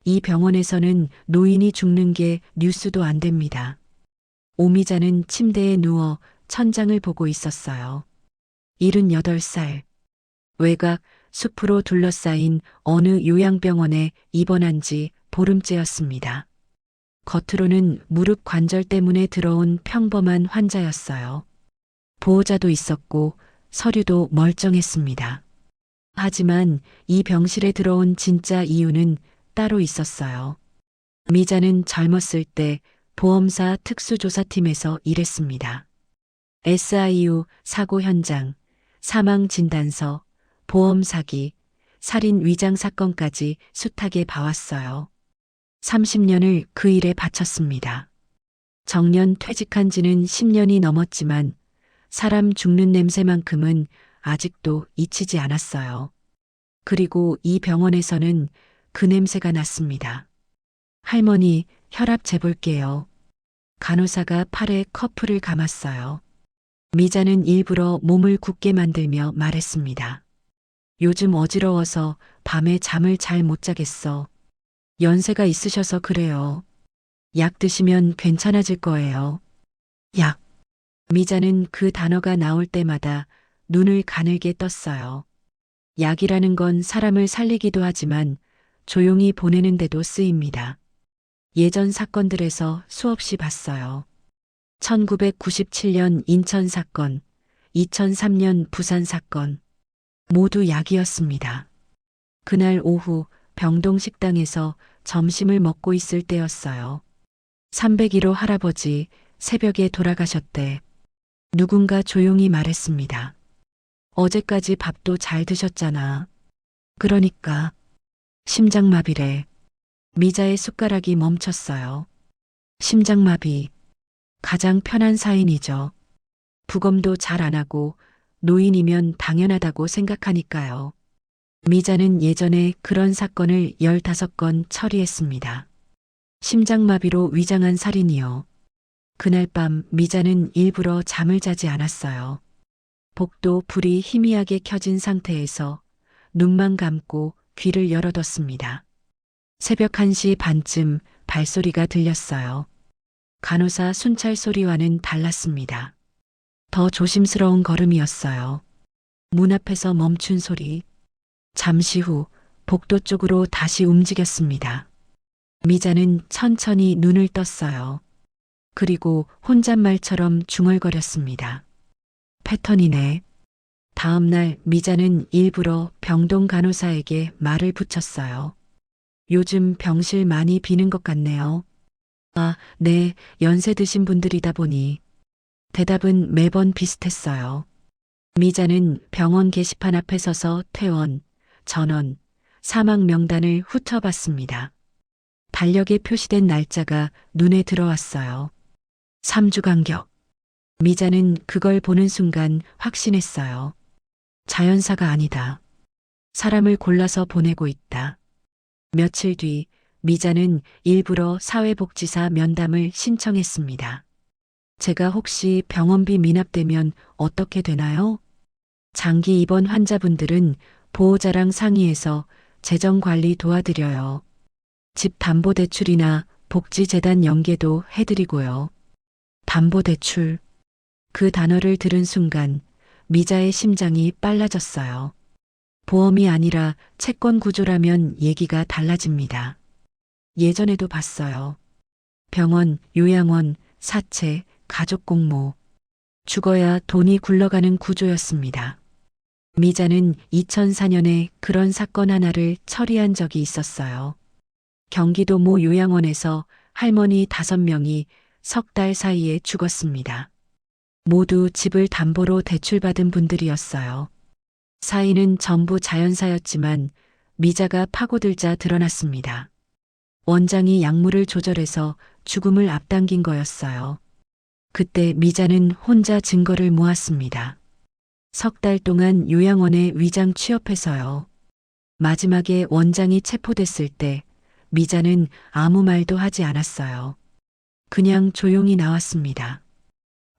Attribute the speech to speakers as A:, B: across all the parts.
A: 이 병원에서는 노인이 죽는 게 뉴스도 안 됩니다. 오미자는 침대에 누워 천장을 보고 있었어요. 78살. 외곽 숲으로 둘러싸인 어느 요양병원에 입원한 지 보름째였습니다. 겉으로는 무릎 관절 때문에 들어온 평범한 환자였어요. 보호자도 있었고 서류도 멀쩡했습니다. 하지만 이 병실에 들어온 진짜 이유는 따로 있었어요. 미자는 젊었을 때 보험사 특수조사팀에서 일했습니다. SIU 사고 현장, 사망 진단서, 보험 사기, 살인 위장 사건까지 숱하게 봐왔어요. 30년을 그 일에 바쳤습니다. 정년 퇴직한 지는 10년이 넘었지만 사람 죽는 냄새만큼은 아직도 잊히지 않았어요. 그리고 이 병원에서는 그 냄새가 났습니다. 할머니, 혈압 재볼게요. 간호사가 팔에 커프를 감았어요. 미자는 일부러 몸을 굳게 만들며 말했습니다. 요즘 어지러워서 밤에 잠을 잘 못 자겠어. 연세가 있으셔서 그래요. 약 드시면 괜찮아질 거예요. 약. 미자는 그 단어가 나올 때마다 눈을 가늘게 떴어요. 약이라는 건 사람을 살리기도 하지만 조용히 보내는데도 쓰입니다. 예전 사건들에서 수없이 봤어요. 1997년 인천 사건, 2003년 부산 사건. 모두 약이었습니다. 그날 오후 병동 식당에서 점심을 먹고 있을 때였어요. 301호 할아버지 새벽에 돌아가셨대. 누군가 조용히 말했습니다. 어제까지 밥도 잘 드셨잖아. 그러니까 심장마비래. 미자의 숟가락이 멈췄어요. 심장마비. 가장 편한 사인이죠. 부검도 잘 안 하고 노인이면 당연하다고 생각하니까요. 미자는 예전에 그런 사건을 15건 처리했습니다. 심장마비로 위장한 살인이요. 그날 밤 미자는 일부러 잠을 자지 않았어요. 복도 불이 희미하게 켜진 상태에서 눈만 감고 귀를 열어뒀습니다. 새벽 1시 반쯤 발소리가 들렸어요. 간호사 순찰 소리와는 달랐습니다. 더 조심스러운 걸음이었어요. 문 앞에서 멈춘 소리. 잠시 후 복도 쪽으로 다시 움직였습니다. 미자는 천천히 눈을 떴어요. 그리고 혼잣말처럼 중얼거렸습니다. 패턴이네. 다음 날 미자는 일부러 병동 간호사에게 말을 붙였어요. 요즘 병실 많이 비는 것 같네요. 아, 네, 연세 드신 분들이다 보니. 대답은 매번 비슷했어요. 미자는 병원 게시판 앞에 서서 퇴원, 전원, 사망 명단을 훑어봤습니다. 달력에 표시된 날짜가 눈에 들어왔어요. 3주 간격. 미자는 그걸 보는 순간 확신했어요. 자연사가 아니다. 사람을 골라서 보내고 있다. 며칠 뒤 미자는 일부러 사회복지사 면담을 신청했습니다. 제가 혹시 병원비 미납되면 어떻게 되나요? 장기 입원 환자분들은 보호자랑 상의해서 재정관리 도와드려요. 집 담보대출이나 복지재단 연계도 해드리고요. 담보대출. 그 단어를 들은 순간 미자의 심장이 빨라졌어요. 보험이 아니라 채권 구조라면 얘기가 달라집니다. 예전에도 봤어요. 병원, 요양원, 사채, 가족 공모. 죽어야 돈이 굴러가는 구조였습니다. 미자는 2004년에 그런 사건 하나를 처리한 적이 있었어요. 경기도 모 요양원에서 할머니 5명이 석 달 사이에 죽었습니다. 모두 집을 담보로 대출받은 분들이었어요. 사인은 전부 자연사였지만 미자가 파고들자 드러났습니다. 원장이 약물을 조절해서 죽음을 앞당긴 거였어요. 그때 미자는 혼자 증거를 모았습니다. 석 달 동안 요양원에 위장 취업해서요. 마지막에 원장이 체포됐을 때 미자는 아무 말도 하지 않았어요. 그냥 조용히 나왔습니다.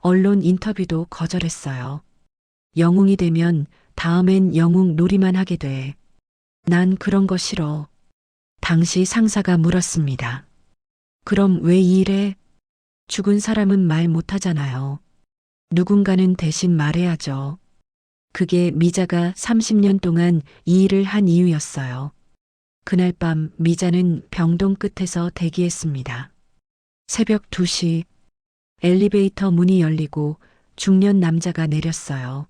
A: 언론 인터뷰도 거절했어요. 영웅이 되면 다음엔 영웅 놀이만 하게 돼. 난 그런 거 싫어. 당시 상사가 물었습니다. 그럼 왜 이 일해? 죽은 사람은 말 못하잖아요. 누군가는 대신 말해야죠. 그게 미자가 30년 동안 이 일을 한 이유였어요. 그날 밤 미자는 병동 끝에서 대기했습니다. 새벽 2시 엘리베이터 문이 열리고 중년 남자가 내렸어요.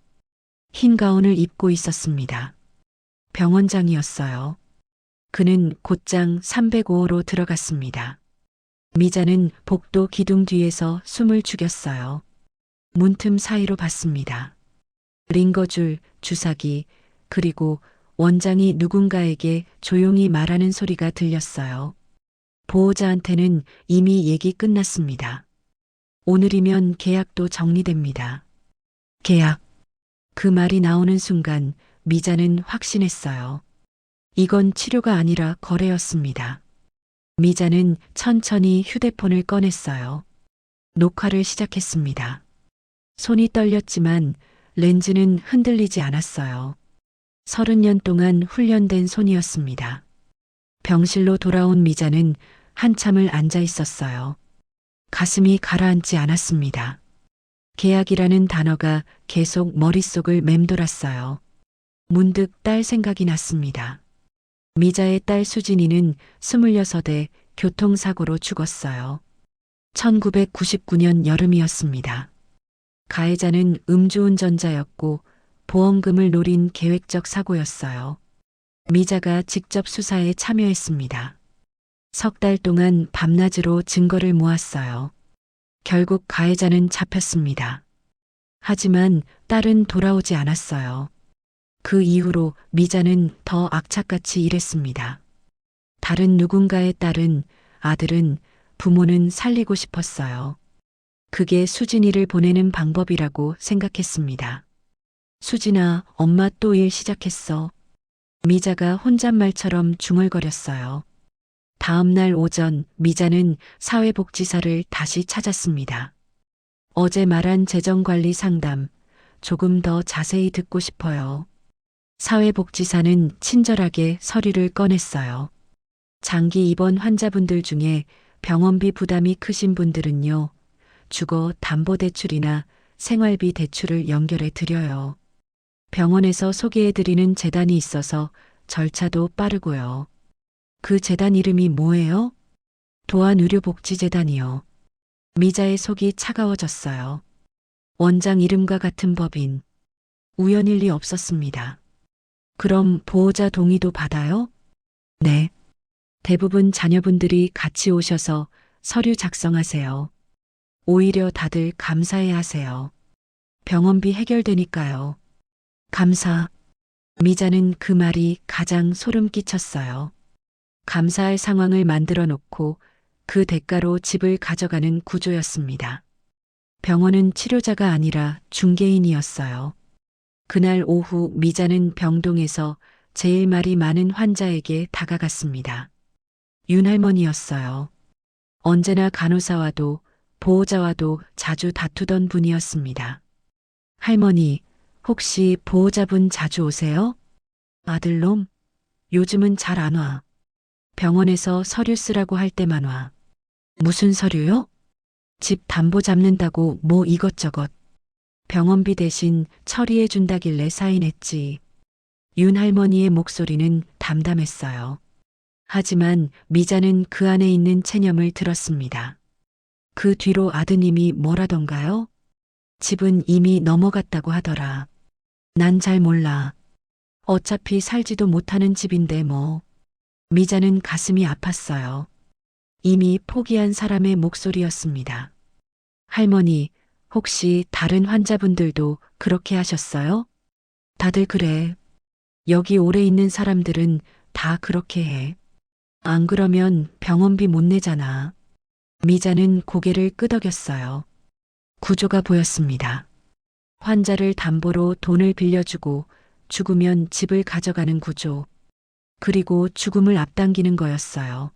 A: 흰 가운을 입고 있었습니다. 병원장이었어요. 그는 곧장 305호로 들어갔습니다. 미자는 복도 기둥 뒤에서 숨을 죽였어요. 문틈 사이로 봤습니다. 링거줄, 주사기, 그리고 원장이 누군가에게 조용히 말하는 소리가 들렸어요. 보호자한테는 이미 얘기 끝났습니다. 오늘이면 계약도 정리됩니다. 계약. 그 말이 나오는 순간 미자는 확신했어요. 이건 치료가 아니라 거래였습니다. 미자는 천천히 휴대폰을 꺼냈어요. 녹화를 시작했습니다. 손이 떨렸지만 렌즈는 흔들리지 않았어요. 30년 동안 훈련된 손이었습니다. 병실로 돌아온 미자는 한참을 앉아 있었어요. 가슴이 가라앉지 않았습니다. 계약이라는 단어가 계속 머릿속을 맴돌았어요. 문득 딸 생각이 났습니다. 미자의 딸 수진이는 26에 교통사고로 죽었어요. 1999년 여름이었습니다. 가해자는 음주운전자였고 보험금을 노린 계획적 사고였어요. 미자가 직접 수사에 참여했습니다. 석 달 동안 밤낮으로 증거를 모았어요. 결국 가해자는 잡혔습니다. 하지만 딸은 돌아오지 않았어요. 그 이후로 미자는 더 악착같이 일했습니다. 다른 누군가의 딸은, 아들은, 부모는 살리고 싶었어요. 그게 수진이를 보내는 방법이라고 생각했습니다. 수진아, 엄마 또 일 시작했어. 미자가 혼잣말처럼 중얼거렸어요. 다음 날 오전 미자는 사회복지사를 다시 찾았습니다. 어제 말한 재정관리 상담, 조금 더 자세히 듣고 싶어요. 사회복지사는 친절하게 서류를 꺼냈어요. 장기 입원 환자분들 중에 병원비 부담이 크신 분들은요, 주거 담보대출이나 생활비 대출을 연결해 드려요. 병원에서 소개해 드리는 재단이 있어서 절차도 빠르고요. 그 재단 이름이 뭐예요? 도안의료복지재단이요. 미자의 속이 차가워졌어요. 원장 이름과 같은 법인. 우연일 리 없었습니다. 그럼 보호자 동의도 받아요? 네. 대부분 자녀분들이 같이 오셔서 서류 작성하세요. 오히려 다들 감사해 하세요. 병원비 해결되니까요. 감사. 미자는 그 말이 가장 소름 끼쳤어요. 감사할 상황을 만들어 놓고 그 대가로 집을 가져가는 구조였습니다. 병원은 치료자가 아니라 중개인이었어요. 그날 오후 미자는 병동에서 제일 말이 많은 환자에게 다가갔습니다. 윤할머니였어요. 언제나 간호사와도 보호자와도 자주 다투던 분이었습니다. 할머니, 혹시 보호자분 자주 오세요? 아들놈, 요즘은 잘 안 와. 병원에서 서류 쓰라고 할 때만 와. 무슨 서류요? 집 담보 잡는다고 뭐 이것저것. 병원비 대신 처리해 준다길래 사인했지. 윤 할머니의 목소리는 담담했어요. 하지만 미자는 그 안에 있는 체념을 들었습니다. 그 뒤로 아드님이 뭐라던가요? 집은 이미 넘어갔다고 하더라. 난 잘 몰라. 어차피 살지도 못하는 집인데 뭐. 미자는 가슴이 아팠어요. 이미 포기한 사람의 목소리였습니다. 할머니, 혹시 다른 환자분들도 그렇게 하셨어요? 다들 그래. 여기 오래 있는 사람들은 다 그렇게 해. 안 그러면 병원비 못 내잖아. 미자는 고개를 끄덕였어요. 구조가 보였습니다. 환자를 담보로 돈을 빌려주고 죽으면 집을 가져가는 구조. 그리고 죽음을 앞당기는 거였어요.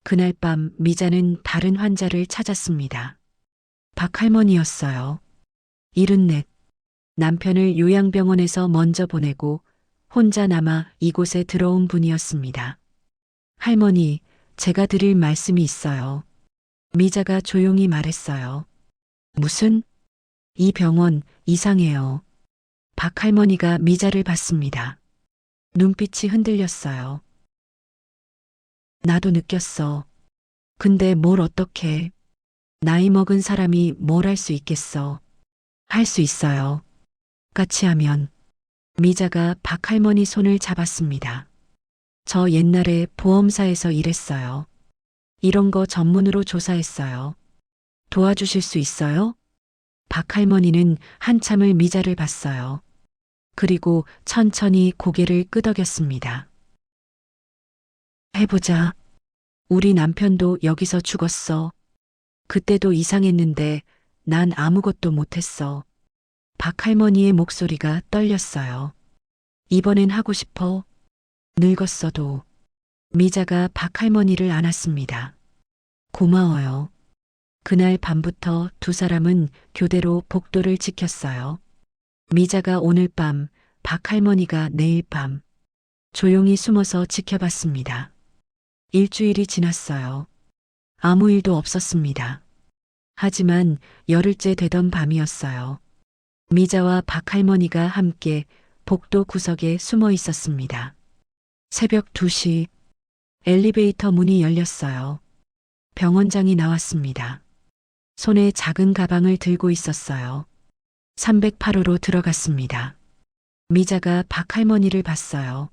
A: 그날 밤 미자는 다른 환자를 찾았습니다. 박할머니였어요. 74. 남편을 요양병원에서 먼저 보내고 혼자 남아 이곳에 들어온 분이었습니다. 할머니, 제가 드릴 말씀이 있어요. 미자가 조용히 말했어요. 무슨? 이 병원 이상해요. 박 할머니가 미자를 봤습니다. 눈빛이 흔들렸어요. 나도 느꼈어. 근데 뭘 어떻게. 나이 먹은 사람이 뭘 할 수 있겠어. 할 수 있어요. 같이 하면. 미자가 박 할머니 손을 잡았습니다. 저 옛날에 보험사에서 일했어요. 이런 거 전문으로 조사했어요. 도와주실 수 있어요? 박 할머니는 한참을 미자를 봤어요. 그리고 천천히 고개를 끄덕였습니다. 해보자. 우리 남편도 여기서 죽었어. 그때도 이상했는데 난 아무것도 못했어. 박 할머니의 목소리가 떨렸어요. 이번엔 하고 싶어. 늙었어도. 미자가 박 할머니를 안았습니다. 고마워요. 그날 밤부터 두 사람은 교대로 복도를 지켰어요. 미자가 오늘 밤, 박 할머니가 내일 밤. 조용히 숨어서 지켜봤습니다. 일주일이 지났어요. 아무 일도 없었습니다. 하지만 열흘째 되던 밤이었어요. 미자와 박 할머니가 함께 복도 구석에 숨어 있었습니다. 새벽 2시 엘리베이터 문이 열렸어요. 병원장이 나왔습니다. 손에 작은 가방을 들고 있었어요. 308호로 들어갔습니다. 미자가 박 할머니를 봤어요.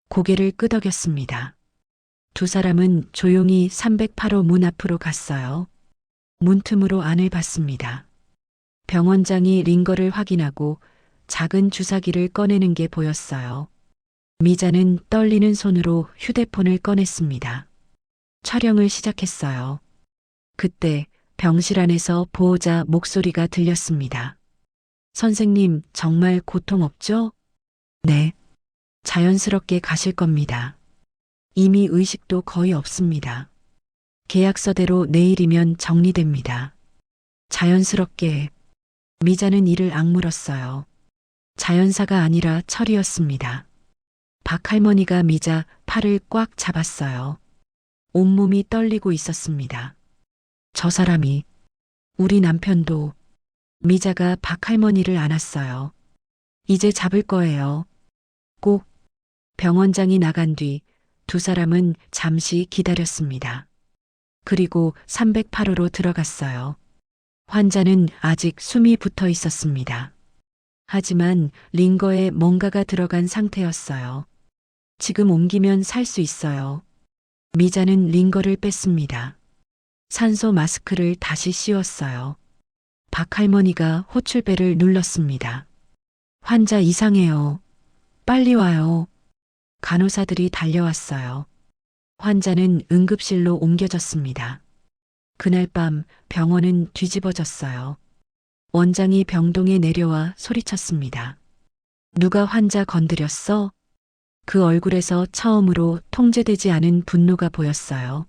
A: 고개를 끄덕였습니다. 두 사람은 조용히 308호 문 앞으로 갔어요. 문틈으로 안을 봤습니다. 병원장이 링거를 확인하고 작은 주사기를 꺼내는 게 보였어요. 미자는 떨리는 손으로 휴대폰을 꺼냈습니다. 촬영을 시작했어요. 그때 병실 안에서 보호자 목소리가 들렸습니다. 선생님, 정말 고통 없죠? 네. 자연스럽게 가실 겁니다. 이미 의식도 거의 없습니다. 계약서대로 내일이면 정리됩니다. 자연스럽게. 미자는 이를 악물었어요. 자연사가 아니라 철이었습니다. 박 할머니가 미자 팔을 꽉 잡았어요. 온몸이 떨리고 있었습니다. 저 사람이, 우리 남편도. 미자가 박 할머니를 안았어요. 이제 잡을 거예요. 꼭. 병원장이 나간 뒤 두 사람은 잠시 기다렸습니다. 그리고 308호로 들어갔어요. 환자는 아직 숨이 붙어 있었습니다. 하지만 링거에 뭔가가 들어간 상태였어요. 지금 옮기면 살 수 있어요. 미자는 링거를 뺐습니다. 산소 마스크를 다시 씌웠어요. 박 할머니가 호출벨을 눌렀습니다. 환자 이상해요. 빨리 와요. 간호사들이 달려왔어요. 환자는 응급실로 옮겨졌습니다. 그날 밤 병원은 뒤집어졌어요. 원장이 병동에 내려와 소리쳤습니다. 누가 환자 건드렸어? 그 얼굴에서 처음으로 통제되지 않은 분노가 보였어요.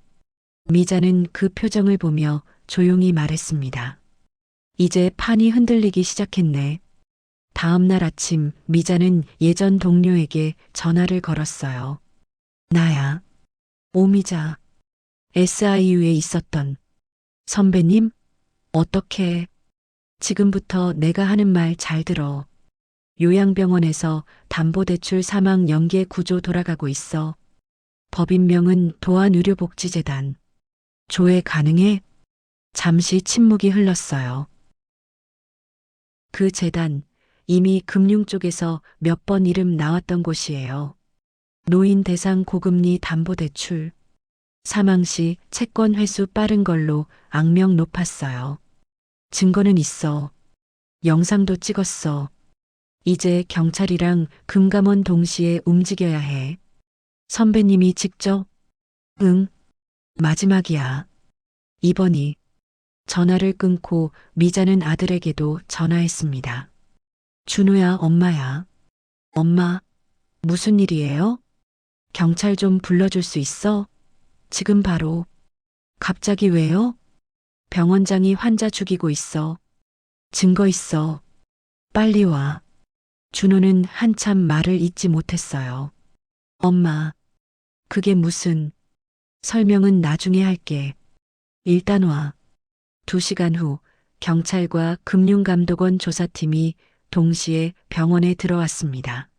A: 미자는 그 표정을 보며 조용히 말했습니다. 이제 판이 흔들리기 시작했네. 다음 날 아침 미자는 예전 동료에게 전화를 걸었어요. 나야. 오미자. SIU에 있었던 선배님? 어떻게? 지금부터 내가 하는 말 잘 들어. 요양병원에서 담보대출 사망 연계 구조 돌아가고 있어. 법인명은 도안의료복지재단. 조회 가능해? 잠시 침묵이 흘렀어요. 그 재단, 이미 금융 쪽에서 몇 번 이름 나왔던 곳이에요. 노인 대상 고금리 담보대출. 사망 시 채권 회수 빠른 걸로 악명 높았어요. 증거는 있어. 영상도 찍었어. 이제 경찰이랑 금감원 동시에 움직여야 해. 선배님이 직접? 응. 마지막이야. 이번이. 전화를 끊고 미자는 아들에게도 전화했습니다. 준호야, 엄마야. 엄마, 무슨 일이에요? 경찰 좀 불러줄 수 있어? 지금 바로. 갑자기 왜요? 병원장이 환자 죽이고 있어. 증거 있어. 빨리 와. 준호는 한참 말을 잇지 못했어요. 엄마, 그게 무슨. 설명은 나중에 할게. 일단 와. 2시간 후 경찰과 금융감독원 조사팀이 동시에 병원에 들어왔습니다.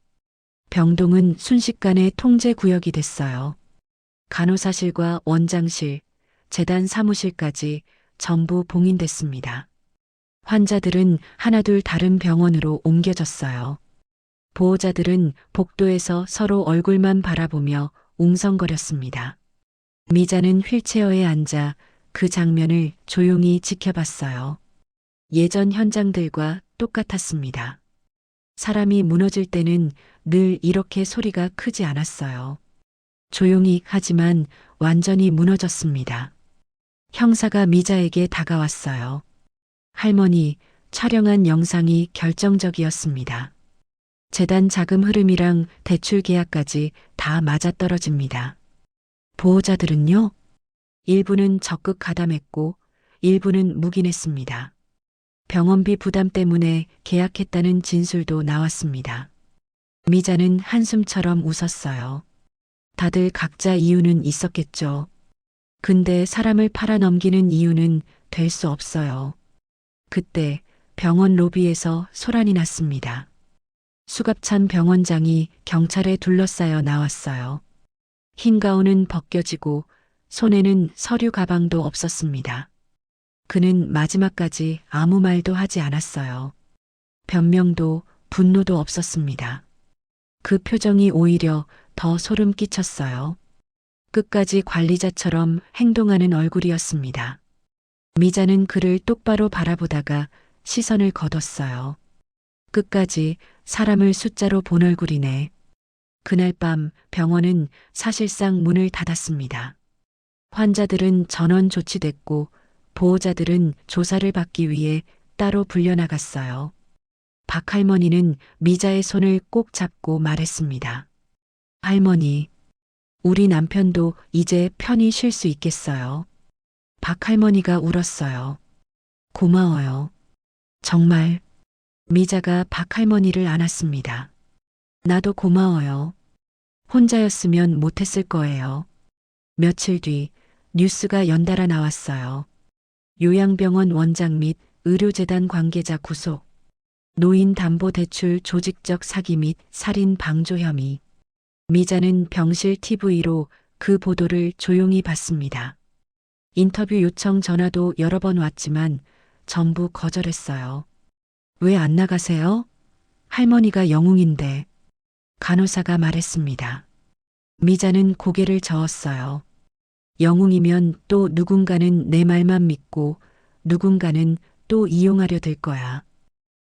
A: 병동은 순식간에 통제 구역이 됐어요. 간호사실과 원장실, 재단 사무실까지 전부 봉인됐습니다. 환자들은 하나둘 다른 병원으로 옮겨졌어요. 보호자들은 복도에서 서로 얼굴만 바라보며 웅성거렸습니다. 미자는 휠체어에 앉아 그 장면을 조용히 지켜봤어요. 예전 현장들과 똑같았습니다. 사람이 무너질 때는 늘 이렇게 소리가 크지 않았어요. 조용히 하지만 완전히 무너졌습니다. 형사가 미자에게 다가왔어요. 할머니, 촬영한 영상이 결정적이었습니다. 재단 자금 흐름이랑 대출 계약까지 다 맞아떨어집니다. 보호자들은요? 일부는 적극 가담했고 일부는 묵인했습니다. 병원비 부담 때문에 계약했다는 진술도 나왔습니다. 미자는 한숨처럼 웃었어요. 다들 각자 이유는 있었겠죠. 근데 사람을 팔아넘기는 이유는 될 수 없어요. 그때 병원 로비에서 소란이 났습니다. 수갑찬 병원장이 경찰에 둘러싸여 나왔어요. 흰 가운은 벗겨지고 손에는 서류 가방도 없었습니다. 그는 마지막까지 아무 말도 하지 않았어요. 변명도 분노도 없었습니다. 그 표정이 오히려 더 소름 끼쳤어요. 끝까지 관리자처럼 행동하는 얼굴이었습니다. 미자는 그를 똑바로 바라보다가 시선을 거뒀어요. 끝까지 사람을 숫자로 본 얼굴이네. 그날 밤 병원은 사실상 문을 닫았습니다. 환자들은 전원 조치됐고 보호자들은 조사를 받기 위해 따로 불려나갔어요. 박 할머니는 미자의 손을 꼭 잡고 말했습니다. 할머니, 우리 남편도 이제 편히 쉴 수 있겠어요. 박 할머니가 울었어요. 고마워요. 정말. 미자가 박 할머니를 안았습니다. 나도 고마워요. 혼자였으면 못했을 거예요. 며칠 뒤 뉴스가 연달아 나왔어요. 요양병원 원장 및 의료재단 관계자 구속, 노인담보대출 조직적 사기 및 살인 방조 혐의. 미자는 병실 TV로 그 보도를 조용히 봤습니다. 인터뷰 요청 전화도 여러 번 왔지만 전부 거절했어요. 왜 안 나가세요? 할머니가 영웅인데. 간호사가 말했습니다. 미자는 고개를 저었어요. 영웅이면 또 누군가는 내 말만 믿고 누군가는 또 이용하려 들 거야.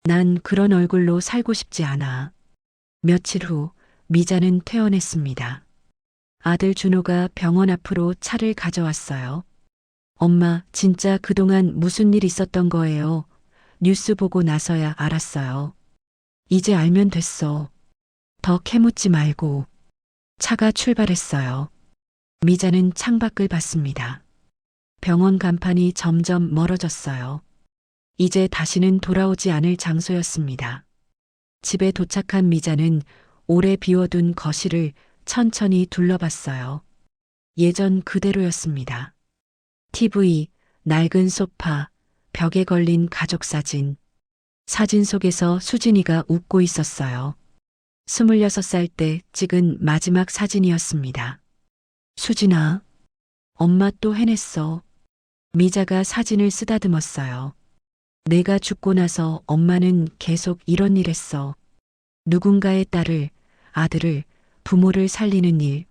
A: 난 그런 얼굴로 살고 싶지 않아. 며칠 후 미자는 퇴원했습니다. 아들 준호가 병원 앞으로 차를 가져왔어요. 엄마, 진짜 그동안 무슨 일 있었던 거예요? 뉴스 보고 나서야 알았어요. 이제 알면 됐어. 더 캐묻지 말고. 차가 출발했어요. 미자는 창밖을 봤습니다. 병원 간판이 점점 멀어졌어요. 이제 다시는 돌아오지 않을 장소였습니다. 집에 도착한 미자는 오래 비워둔 거실을 천천히 둘러봤어요. 예전 그대로였습니다. TV, 낡은 소파, 벽에 걸린 가족 사진. 사진 속에서 수진이가 웃고 있었어요. 26살 때 찍은 마지막 사진이었습니다. 수진아, 엄마 또 해냈어. 미자가 사진을 쓰다듬었어요. 내가 죽고 나서 엄마는 계속 이런 일 했어. 누군가의 딸을, 아들을, 부모를 살리는 일.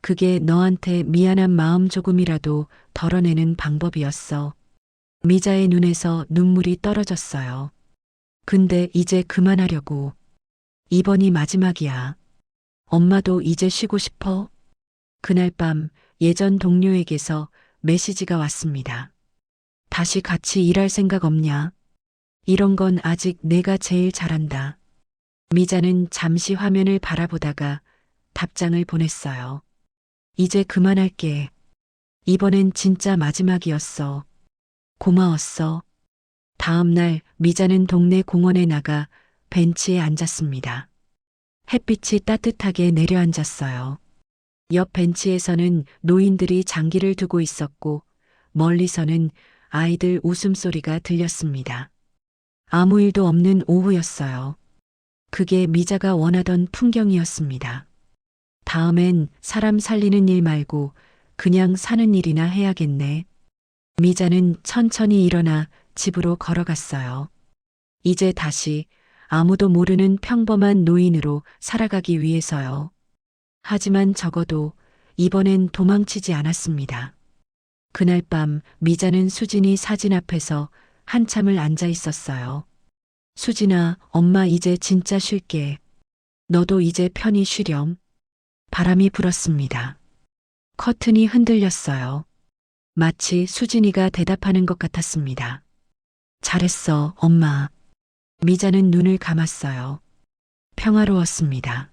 A: 그게 너한테 미안한 마음 조금이라도 덜어내는 방법이었어. 미자의 눈에서 눈물이 떨어졌어요. 근데 이제 그만하려고. 이번이 마지막이야. 엄마도 이제 쉬고 싶어? 그날 밤 예전 동료에게서 메시지가 왔습니다. 다시 같이 일할 생각 없냐? 이런 건 아직 내가 제일 잘한다. 미자는 잠시 화면을 바라보다가 답장을 보냈어요. 이제 그만할게. 이번엔 진짜 마지막이었어. 고마웠어. 다음 날 미자는 동네 공원에 나가 벤치에 앉았습니다. 햇빛이 따뜻하게 내려앉았어요. 옆 벤치에서는 노인들이 장기를 두고 있었고 멀리서는 아이들 웃음소리가 들렸습니다. 아무 일도 없는 오후였어요. 그게 미자가 원하던 풍경이었습니다. 다음엔 사람 살리는 일 말고 그냥 사는 일이나 해야겠네. 미자는 천천히 일어나 집으로 걸어갔어요. 이제 다시 아무도 모르는 평범한 노인으로 살아가기 위해서요. 하지만 적어도 이번엔 도망치지 않았습니다. 그날 밤 미자는 수진이 사진 앞에서 한참을 앉아 있었어요. 수진아, 엄마 이제 진짜 쉴게. 너도 이제 편히 쉬렴. 바람이 불었습니다. 커튼이 흔들렸어요. 마치 수진이가 대답하는 것 같았습니다. 잘했어, 엄마. 미자는 눈을 감았어요. 평화로웠습니다.